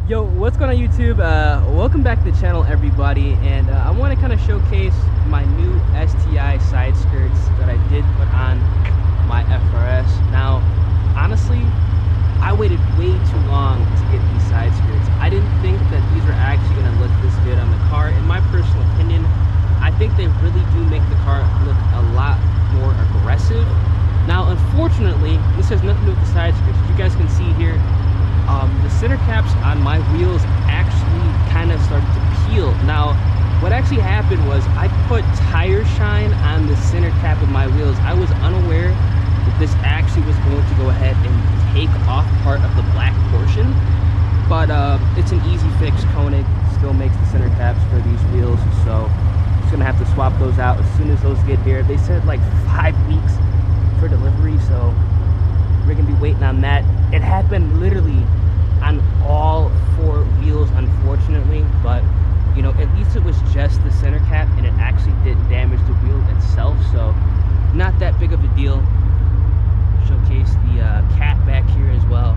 Yo, what's going on YouTube? Welcome back to the channel, everybody, and I want to kind of showcase my new STI side skirts that I did put on my FRS. Now, honestly, I waited way too long to get these side skirts. I didn't think that these were actually going to look this good on the car. In my personal opinion, I think they really do make the car look a lot more aggressive. Now, unfortunately, this has nothing to do with the side skirts. As you guys can see here, the center caps on my wheels actually kind of started to peel. Now, what actually happened was I put tire shine on the center cap of my wheels. I was unaware that this actually was going to go ahead and take off part of the black portion, but it's an easy fix. Koenig still makes the center caps for these wheels, so I'm just gonna have to swap those out as soon as those get here. They said like 5 weeks for delivery, so we're gonna be waiting on that. It happened literally on all 4 wheels, unfortunately, but you know, at least it was just the center cap and it actually didn't damage the wheel itself, so not that big of a deal. Showcase the Catback here as well,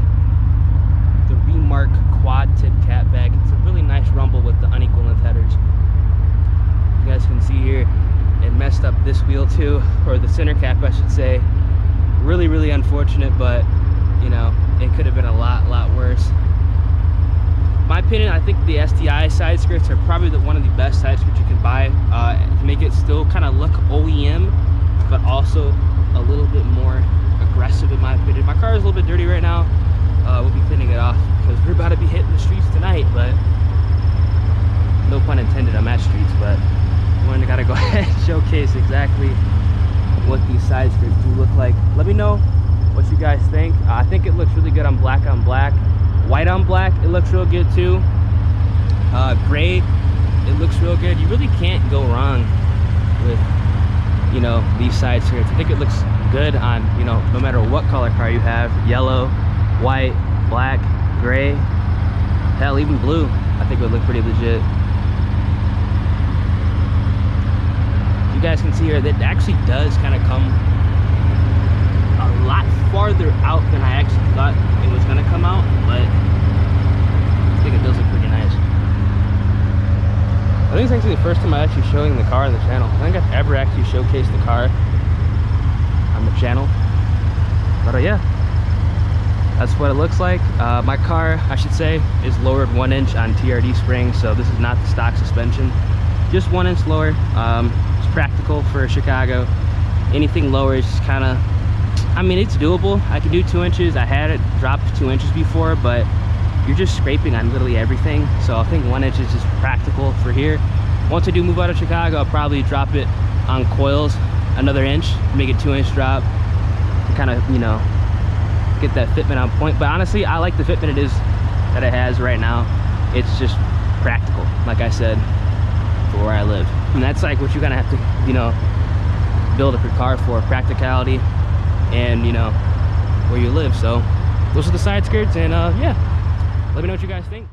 the REMARK quad tip Catback. It's a really nice rumble with the unequal length headers. You guys can see here it messed up this wheel too, or the center cap I should say. Really unfortunate, but you know, it could have been a lot worse. My opinion, I think the STI side skirts are probably one of the best side skirts you can buy to make it still kind of look OEM, but also a little bit more aggressive in my opinion. My car is a little bit dirty right now. We'll be cleaning it off because we're about to be hitting the streets tonight, but no pun intended, I'm at streets, but I gotta go ahead and showcase exactly what these side skirts do look like. Let me know what you guys think. I think it looks really good on black. White on black, it looks real good too. Gray, it looks real good. You really can't go wrong with, you know, these side skirts. I think it looks good on, you know, no matter what color car you have. Yellow, white, black, gray, hell, even blue. I think it would look pretty legit. You guys can see here that it actually does kind of come a lot farther out than I actually thought it was going to come out, but I think it does look pretty nice. I think it's actually the first time I'm actually showing the car on the channel. I don't think I've ever actually showcased the car on the channel, but yeah, that's what it looks like. My car, I should say, is lowered 1 inch on TRD springs, so this is not the stock suspension, just 1 inch lower. It's practical for Chicago. Anything lower is just kind of, I mean, it's doable. I can do 2 inches. I had it dropped 2 inches before, but you're just scraping on literally everything, so I think 1 inch is just practical for here. Once I do move out of Chicago, I'll probably drop it on coils another inch, make it 2 inch drop, kind of, you know, get that fitment on point. But honestly, I like the fitment that it has right now. It's just practical, like I said, for where I live. And that's like what you're gonna have to, you know, build up your car for, practicality and, you know, where you live. So those are the side skirts, and yeah, let me know what you guys think.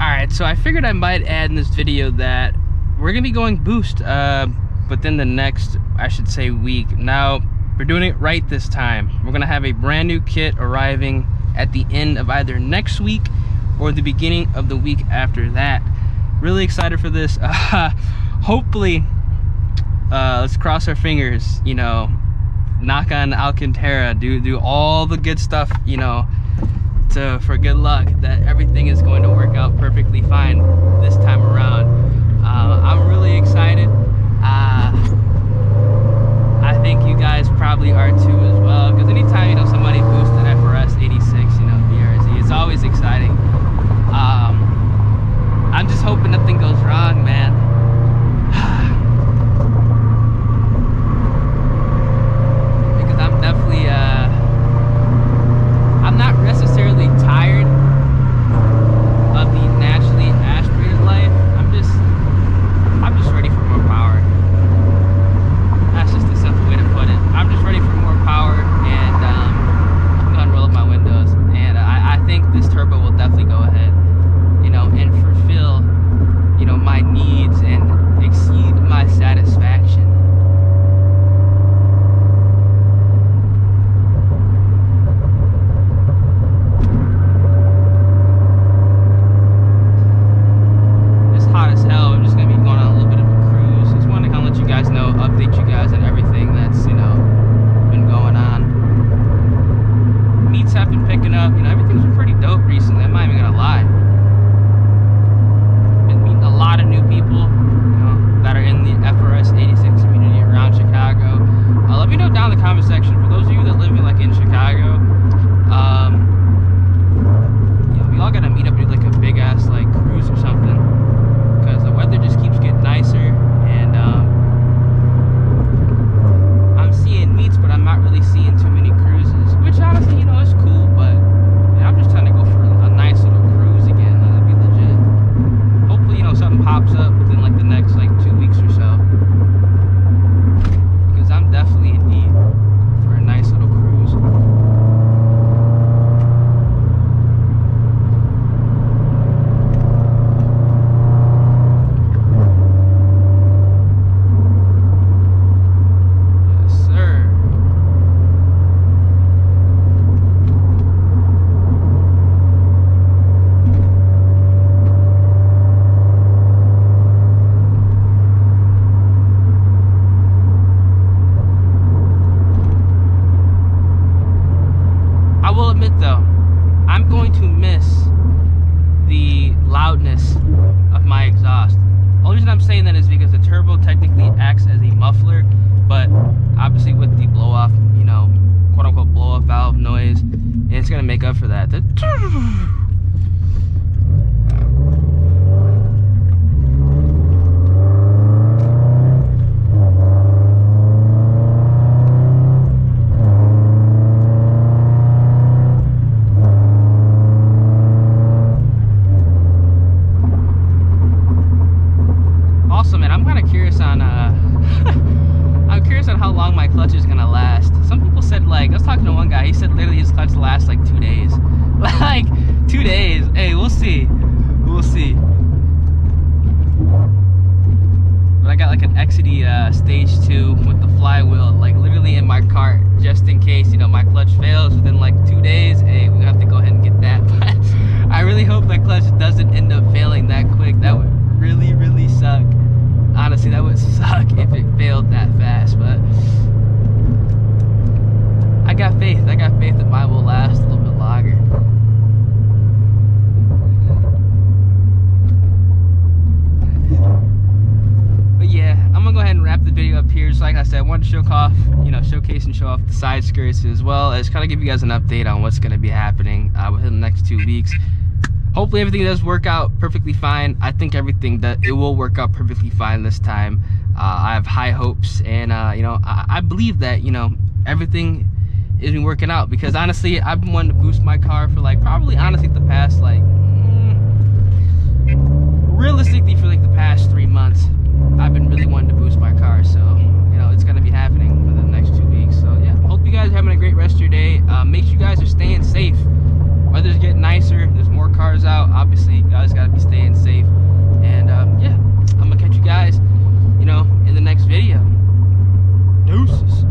Alright, so I figured I might add in this video that we're gonna be going boost within the next, I should say, week. Now, we're doing it right this time. We're gonna have a brand new kit arriving at the end of either next week or the beginning of the week after that. Really excited for this. Hopefully, let's cross our fingers, you know, knock on Alcantara, do all the good stuff, you know, for good luck, that everything is going to work out perfectly fine this time around. I'm really excited. I think you guys probably are too as well, because anytime, you know, somebody boosts an FRS 86, you know, BRZ, it's always exciting. I'm just hoping nothing goes wrong, man. Because I'm definitely I'm not necessarily tired of the naturally aspirated life. I'm just ready for more power. not really seeing too many cruises, which honestly, you know, is cool, but yeah, I'm just trying to go for a nice little cruise again. That'd be legit. Hopefully, you know, something pops up within like the next like 2 weeks or so, because I'm definitely in need for a nice little cruise. Though, I'm going to miss the loudness of my exhaust. The only reason I'm saying that is because the turbo technically acts as a muffler, but obviously with the blow off, you know, quote unquote blow off valve noise, and it's gonna make up for that. I'm curious on how long my clutch is gonna last. Some people said, like, I was talking to one guy, he said literally his clutch lasts like 2 days. Like 2 days. Hey, we'll see. We'll see. But I got like an XD stage 2 with the flywheel, like literally in my cart, just in case, you know, my clutch fails within like 2 days. Hey, we have to go ahead and get that. But I really hope my clutch doesn't end up failing that quick. That would really, really suck. Honestly, that would suck if it failed that fast, but I got faith. I got faith that mine will last a little bit longer. But yeah, I'm gonna go ahead and wrap the video up here. Just like I said, I wanted to showcase and show off the side skirts, as well as kind of give you guys an update on what's gonna be happening within the next 2 weeks. Hopefully everything does work out perfectly fine. I think everything that it will work out perfectly fine this time. I have high hopes, and you know, I believe that, you know, everything is been working out, because honestly, I've been wanting to boost my car for like probably honestly the past like realistically for like the past 3 months. I've been really wanting to boost my car, so you know, it's gonna be happening within the next 2 weeks. So yeah, hope you guys are having a great rest of your day. Make sure you guys are staying safe. Weather's getting nicer, there's more cars out. Obviously, you guys gotta be staying safe. And yeah, I'm gonna catch you guys, you know, in the next video. Deuces.